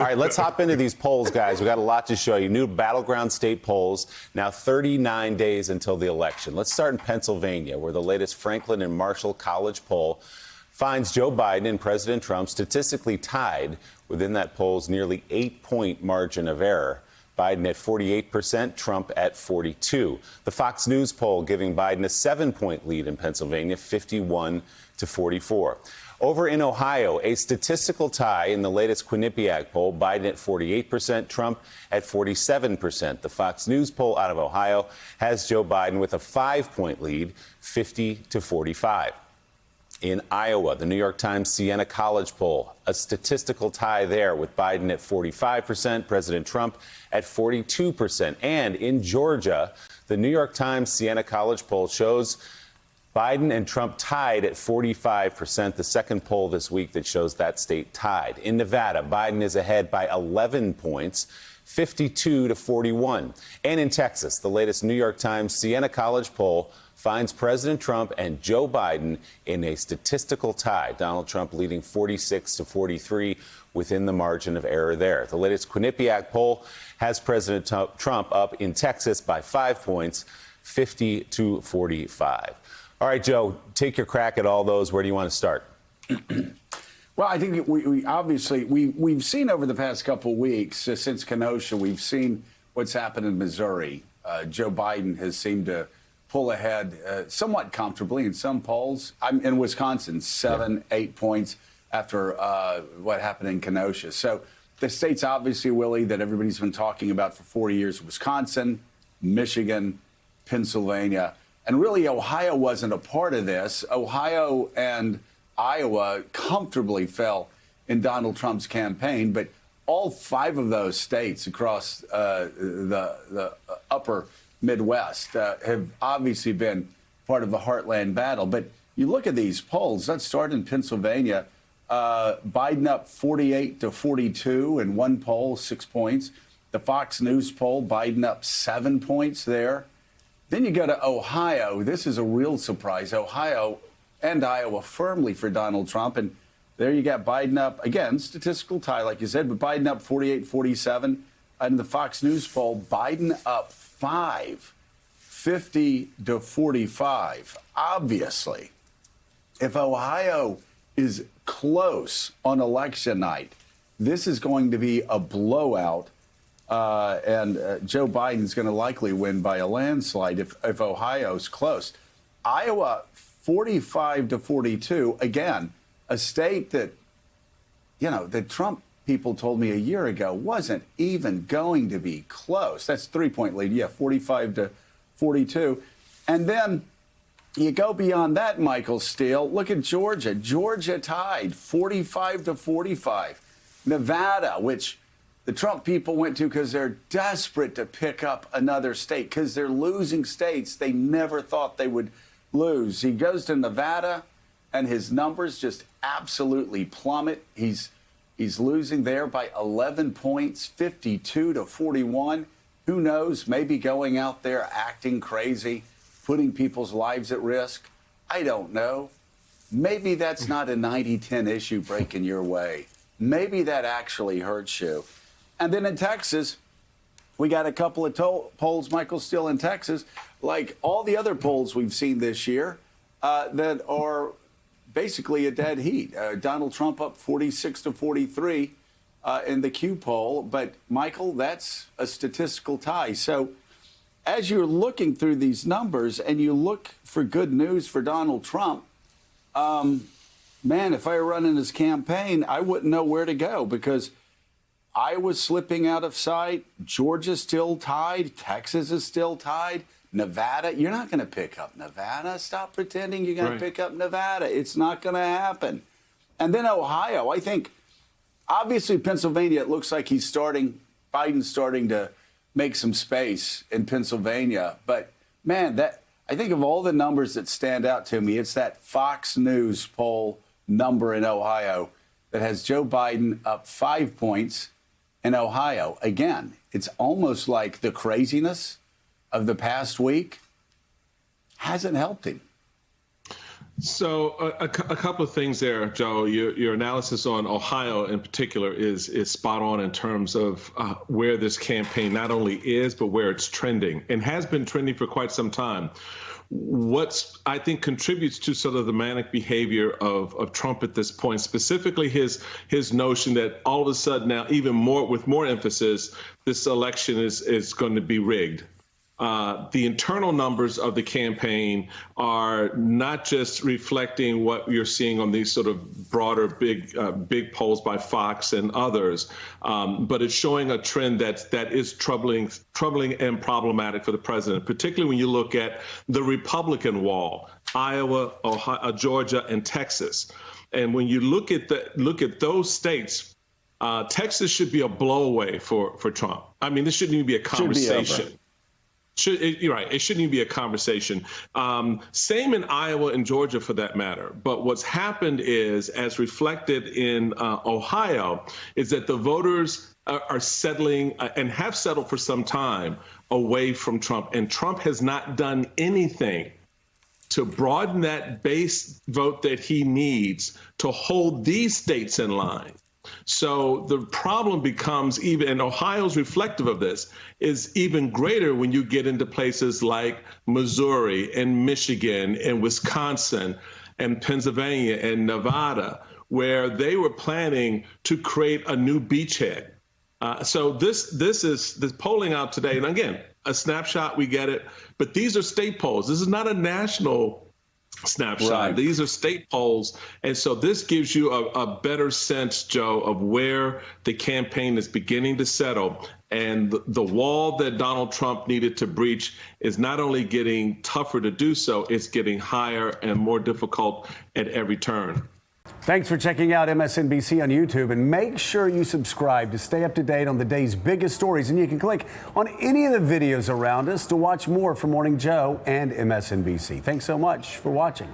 All right, let's hop into these polls, guys. We got a lot to show you. New battleground state polls, now 39 days until the election. Let's start in Pennsylvania, where the latest Franklin and Marshall College poll finds Joe Biden and President Trump statistically tied within that poll's nearly 8-point margin of error. Biden at 48%, Trump at 42%. The Fox News poll giving Biden a 7-point lead in Pennsylvania, 51-44. Over in Ohio, a statistical tie in the latest Quinnipiac poll, Biden at 48%, Trump at 47%. The Fox News poll out of Ohio has Joe Biden with a 5-point lead, 50-45. In Iowa, the New York Times Siena College poll, a statistical tie there with Biden at 45%, President Trump at 42%. And in Georgia, the New York Times Siena College poll shows Biden and Trump tied at 45%, the second poll this week that shows that state tied. In Nevada, Biden is ahead by 11 points, 52-41. And in Texas, the latest New York Times Siena College poll finds President Trump and Joe Biden in a statistical tie. Donald Trump leading 46-43 within the margin of error there. The latest Quinnipiac poll has President Trump up in Texas by 5 points, 50-45. All right, Joe, take your crack at all those. Where do you want to start? Well, I think we obviously we've seen over the past couple of weeks since Kenosha, we've seen what's happened in Missouri. Joe Biden has seemed to pull ahead somewhat comfortably in some polls. I'm in Wisconsin, 8 points after what happened in Kenosha. So the states obviously, Willie, that everybody's been talking about for 40 years, Wisconsin, Michigan, Pennsylvania. And really, Ohio wasn't a part of this. Ohio and Iowa comfortably fell in Donald Trump's campaign, but all 5 of those states across the upper Midwest have obviously been part of the heartland battle. But you look at these polls. Let's start in Pennsylvania. Biden up 48-42 in one poll, 6 points. The Fox News poll, Biden up 7 points there. Then you go to Ohio. This is a real surprise. Ohio and Iowa firmly for Donald Trump. And there you got Biden up, again, statistical tie, like you said, but Biden up 48-47. And the Fox News poll, Biden up 5, 50-45. Obviously, if Ohio is close on election night, this is going to be a blowout. And Joe Biden's going to likely win by a landslide if Ohio's close. Iowa, 45-42. Again, a state that, the Trump people told me a year ago wasn't even going to be close. That's 3-point lead. Yeah, 45-42. And then you go beyond that, Michael Steele. Look at Georgia. Georgia tied 45-45. Nevada, which the Trump people went to because they're desperate to pick up another state because they're losing states they never thought they would lose. He goes to Nevada, and his numbers just absolutely plummet. He's losing there by 11 points, 52-41. Who knows? Maybe going out there acting crazy, putting people's lives at risk. I don't know. Maybe that's not a 90-10 issue breaking your way. Maybe that actually hurts you. And then in Texas, we got a couple of polls, Michael, still in Texas, like all the other polls we've seen this year that are basically a dead heat. Donald Trump up 46-43 in the Q poll. But, Michael, that's a statistical tie. So as you're looking through these numbers and you look for good news for Donald Trump, man, if I were running his campaign, I wouldn't know where to go because Iowa's slipping out of sight. Georgia's still tied. Texas is still tied. Nevada, you're not going to pick up Nevada. Stop pretending you're going to pick up Nevada. It's not going to happen. And then Ohio, I think, obviously Pennsylvania, it looks like Biden's starting to make some space in Pennsylvania. But, man, I think of all the numbers that stand out to me, it's that Fox News poll number in Ohio that has Joe Biden up 5 points in Ohio. Again, it's almost like the craziness of the past week hasn't helped him. So a couple of things there, Joe. Your analysis on Ohio in particular is spot on in terms of where this campaign not only is, but where it's trending and has been trending for quite some time. What I think contributes to sort of the manic behavior of Trump at this point, specifically his notion that all of a sudden now, even more with more emphasis, this election is going to be rigged. The internal numbers of the campaign are not just reflecting what you're seeing on these sort of broader, big polls by Fox and others, but it's showing a trend that is troubling and problematic for the president, particularly when you look at the Republican wall, Iowa, Ohio, Georgia, and Texas. And when you look at those states, Texas should be a blowaway for Trump. I mean, this shouldn't even be a conversation. You're right. It shouldn't even be a conversation. Same in Iowa and Georgia, for that matter. But what's happened is, as reflected in Ohio, is that the voters are settling and have settled for some time away from Trump. And Trump has not done anything to broaden that base vote that he needs to hold these states in line. So the problem becomes, even, and Ohio's reflective of this, is even greater when you get into places like Missouri and Michigan and Wisconsin and Pennsylvania and Nevada, where they were planning to create a new beachhead. So this polling out today, and again, a snapshot, we get it, but these are state polls. This is not a national snapshot. Right. These are state polls. And so this gives you a better sense, Joe, of where the campaign is beginning to settle. And the wall that Donald Trump needed to breach is not only getting tougher to do so, it's getting higher and more difficult at every turn. Thanks for checking out MSNBC on YouTube, and make sure you subscribe to stay up to date on the day's biggest stories. And you can click on any of the videos around us to watch more from Morning Joe and MSNBC. Thanks so much for watching.